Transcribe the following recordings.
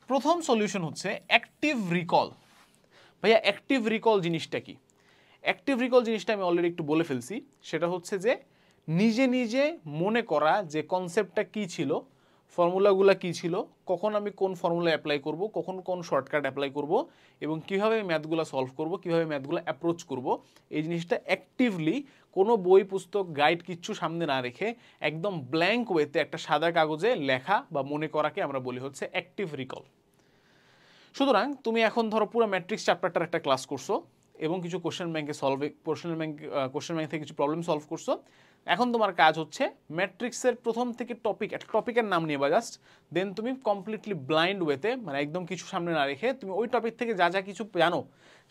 প্রথম সলিউশন হচ্ছে active recall. ভাইয়া অ্যাক্টিভ রিকল জিনিসটা কি? অ্যাক্টিভ রিকল জিনিসটা আমি অলরেডি একটু বলে ফেলছি। সেটা হচ্ছে যে নিজে নিজে মনে করা যে কনসেপ্টটা কি ছিল, ফর্মুলাগুলো কি ছিল, কখন আমি কোন ফর্মুলা অ্যাপ্লাই করব, কখন কোন শর্টকাট অ্যাপ্লাই করব, এবং কীভাবে ম্যাথগুলো সলভ করব, কীভাবে ম্যাথগুলো অ্যাপ্রোচ করব, এই জিনিসটা অ্যাক্টিভলি কোনো বই পুস্তক গাইড কিচ্ছু সামনে না রেখে একদম ব্ল্যাঙ্ক ওয়েতে একটা সাদা কাগজে লেখা বা মনে করাকে আমরা বলি হচ্ছে অ্যাক্টিভ রিকল। সুতরাং তুমি এখন ধরো পুরো ম্যাট্রিক্স চ্যাপ্টারটার একটা ক্লাস করছো এবং কিছু কোশ্চেন ব্যাংকে কোশ্চেন ব্যাংক থেকে কিছু প্রবলেম সলভ করছো। এখন তোমার কাজ হচ্ছে ম্যাট্রিক্সের প্রথম থেকে একটা টপিকের নাম নিয়ে বা জাস্ট দেন তুমি কমপ্লিটলি ব্লাইন্ড ওয়েতে, মানে একদম কিছু সামনে না রেখে তুমি ওই টপিক থেকে যা যা কিছু জানো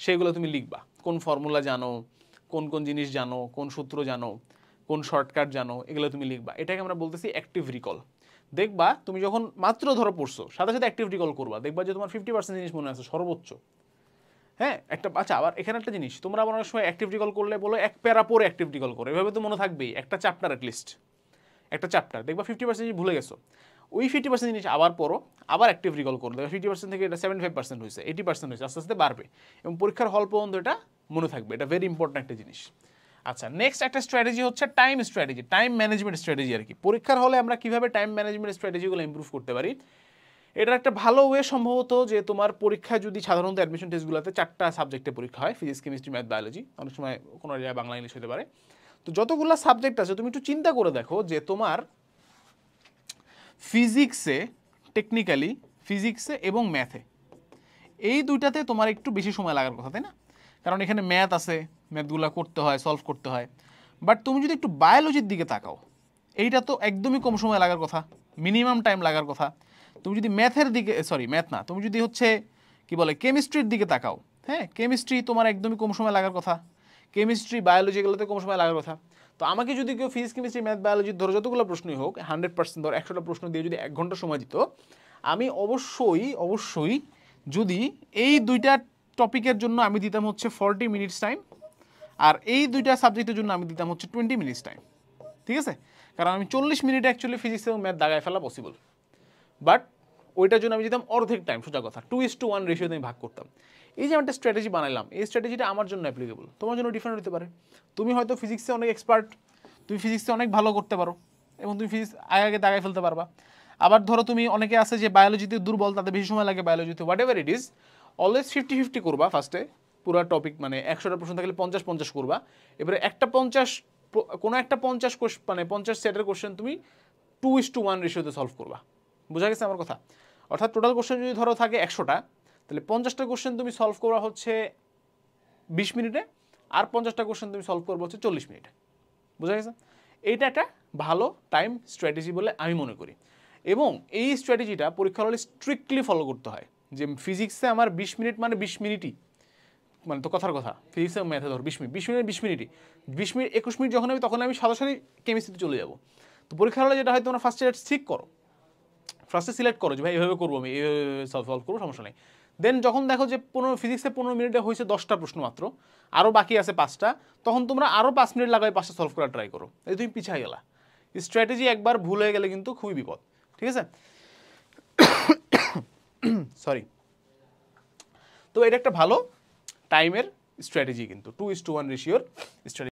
সেগুলো তুমি লিখবা। কোন ফর্মুলা জানো, কোন কোন জিনিস জানো, কোন সূত্র জানো, কোন শর্টকাট জানো, এগুলো তুমি লিখবা। এটাকে আমরা বলতেছি অ্যাক্টিভ রিকল। দেখবা তুমি যখন মাত্র ধরো পড়ছো, সাথে সাথে অ্যাক্টিভ রিকল করবা, দেখবা যে তোমার 50% জিনিস মনে আছে সর্বোচ্চ। হ্যাঁ, একটা আচ্ছা, আবার এখানে একটা জিনিস, তোমরা আবার অনেক সময় অ্যাক্টিভ রিকল করলে বলো এক প্যারা পরে অ্যাক্টিভ রিকল করো, এভাবে তো মনে থাকবেই একটা চ্যাপ্টার অ্যাটলিস্ট। একটা চ্যাপ্টার দেখবা 50% জিনিস ভুলে গেছো, ওই 50% জিনিস আবার পড়ো, আবার অ্যাক্টিভ রিকল করো, দেখবা 50% থেকে এটা 75% হয়েছে, 80% হয়েছে, আস্তে আস্তে বাড়বে এবং পরীক্ষার হল পর্যন্ত এটা মনে থাকবে। এটা ভেরি ইম্পর্ট্যান্ট একটা জিনিস। আচ্ছা, নেক্সট একটা স্ট্র্যাটেজি হচ্ছে time strategy, time management strategy আর কি। পরীক্ষার হলে আমরা কীভাবে টাইম ম্যানেজমেন্ট স্ট্র্যাটেজিগুলো ইমপ্রুভ করতে পারি, এটার একটা ভালো ওয়ে সম্ভবত যে তোমার পরীক্ষা যদি সাধারণত অ্যাডমিশন টেস্টগুলোতে 4টা সাবজেক্টে পরীক্ষা হয়, ফিজিক্স, কেমিস্ট্রি, ম্যাথ, বায়োলজি, অনেক সময় কোনো জায়গায় বাংলা ইংলিশ হতে পারে। তো যতগুলো সাবজেক্ট আছে তুমি একটু চিন্তা করে দেখো যে তোমার ফিজিক্সে, টেকনিক্যালি ফিজিক্সে এবং ম্যাথে, এই দুইটাতে তোমার একটু বেশি সময় লাগার কথা, তাই না? কারণ এখানে ম্যাথ আছে, ম্যাথগুলো করতে হয়, সলভ করতে হয়। বাট তুমি যদি একটু বায়োলজির দিকে তাকাও, এইটা তো একদমই কম সময় লাগার কথা, মিনিমাম টাইম লাগার কথা। তুমি যদি ম্যাথের দিকে, সরি ম্যাথ না, তুমি যদি হচ্ছে কি বলে কেমিস্ট্রির দিকে তাকাও, হ্যাঁ, কেমিস্ট্রি তোমার একদমই কম সময় লাগার কথা, কেমিস্ট্রি, বায়োলজি এগুলোতে কম সময় লাগার কথা। তো আমাকে যদি কেউ ফিজিক্স, কেমিস্ট্রি, ম্যাথ, বায়োলজি ধরো যতগুলো প্রশ্নই হোক 100% ধর 100টা প্রশ্ন দিয়ে যদি 1 ঘন্টা সময় দিত, আমি অবশ্যই যদি এই দুইটা টপিকের জন্য আমি দিতাম হচ্ছে 40 মিনিটস টাইম, আর এই দুইটা সাবজেক্টের জন্য আমি দিতাম হচ্ছে 20 মিনিটস টাইম, ঠিক আছে? কারণ আমি 40 মিনিটে অ্যাকচুয়ালি ফিজিক্স এবং ম্যাথ দাগায় ফেলা পসিবল, বাট ওইটার জন্য আমি দিতাম অর্ধেক টাইম, সোজা কথা 2:1 রেশিওতে আমি ভাগ করতাম। এই যে আমি একটা স্ট্র্যাটেজি বানাইলাম, এই স্ট্র্যাটেজিটা আমার জন্য অ্যাপ্লিকেবল, তোমার জন্য ডিফারেন্ট হতে পারে। তুমি হয়তো ফিজিক্সে অনেক এক্সপার্ট, তুমি ফিজিক্সে অনেক ভালো করতে পারো এবং তুমি ফিজিক্স আগে দাগায় ফেলতে পারবা। আবার ধরো তুমি অনেকে আছে যে বায়োলজিতে দুর্বল, তাদের বেশি সময় লাগে বায়োলজিতে, whatever it is, always 50-50 করবা ফার্স্টে। পুরো টপিক মানে 100টা প্রশ্ন থাকলে 50-50 করবা। এবারে একটা 50, কোনো একটা 50 মানে 50 সেটের কোশ্চেন তুমি 2:1 রেশিওতে সলভ করবা। বোঝা গেছে আমার কথা? অর্থাৎ টোটাল কোশ্চেন যদি ধরো থাকে 100টা, তাহলে 50টা কোশ্চেন তুমি সলভ করা হচ্ছে 20 মিনিটে, আর 50টা কোশ্চেন তুমি সলভ করবো হচ্ছে 40 মিনিটে। বোঝা গেছে? এইটা একটা ভালো টাইম স্ট্র্যাটেজি বলে আমি মনে করি, এবং এই স্ট্র্যাটেজিটা পরীক্ষার হলে স্ট্রিক্টলি ফলো করতে হয়। যে ফিজিক্সে আমার 20 মিনিট মানে 20 মিনিটই, মানে তো কথার কথা, ফিজিক্সে ম্যাথে ধর 20 মিনিট, 20 মিনিট 20 মিনিটই, 20 মিনিট 21 মিনিট যখন আমি, তখন আমি সরাসরি কেমিস্ট্রিতে চলে যাবো। তো পরীক্ষার হলে যেটা হয়, তোমরা ফার্স্টে ঠিক করো, ফার্স্টে সিলেক্ট করো যে ভাই এভাবে করবো, আমি এইভাবে সলভ করবো, সমস্যা নেই। দেন যখন দেখো যে ফিজিক্সে 15 মিনিটে হয়েছে 10টা প্রশ্ন মাত্র, আরও বাকি আছে 5টা, তখন তোমরা আরও 5 মিনিট লাগাই 5টা সলভ করার ট্রাই করো। এই তুমি পিছিয়ে গেলা। স্ট্র্যাটেজি একবার ভুল হয়ে গেলে কিন্তু খুবই বিপদ, ঠিক আছে? সরি। তো এটা একটা ভালো টাইমের স্ট্র্যাটেজি, কিন্তু 2:1 রেশিওর স্ট্র্যাটেজি।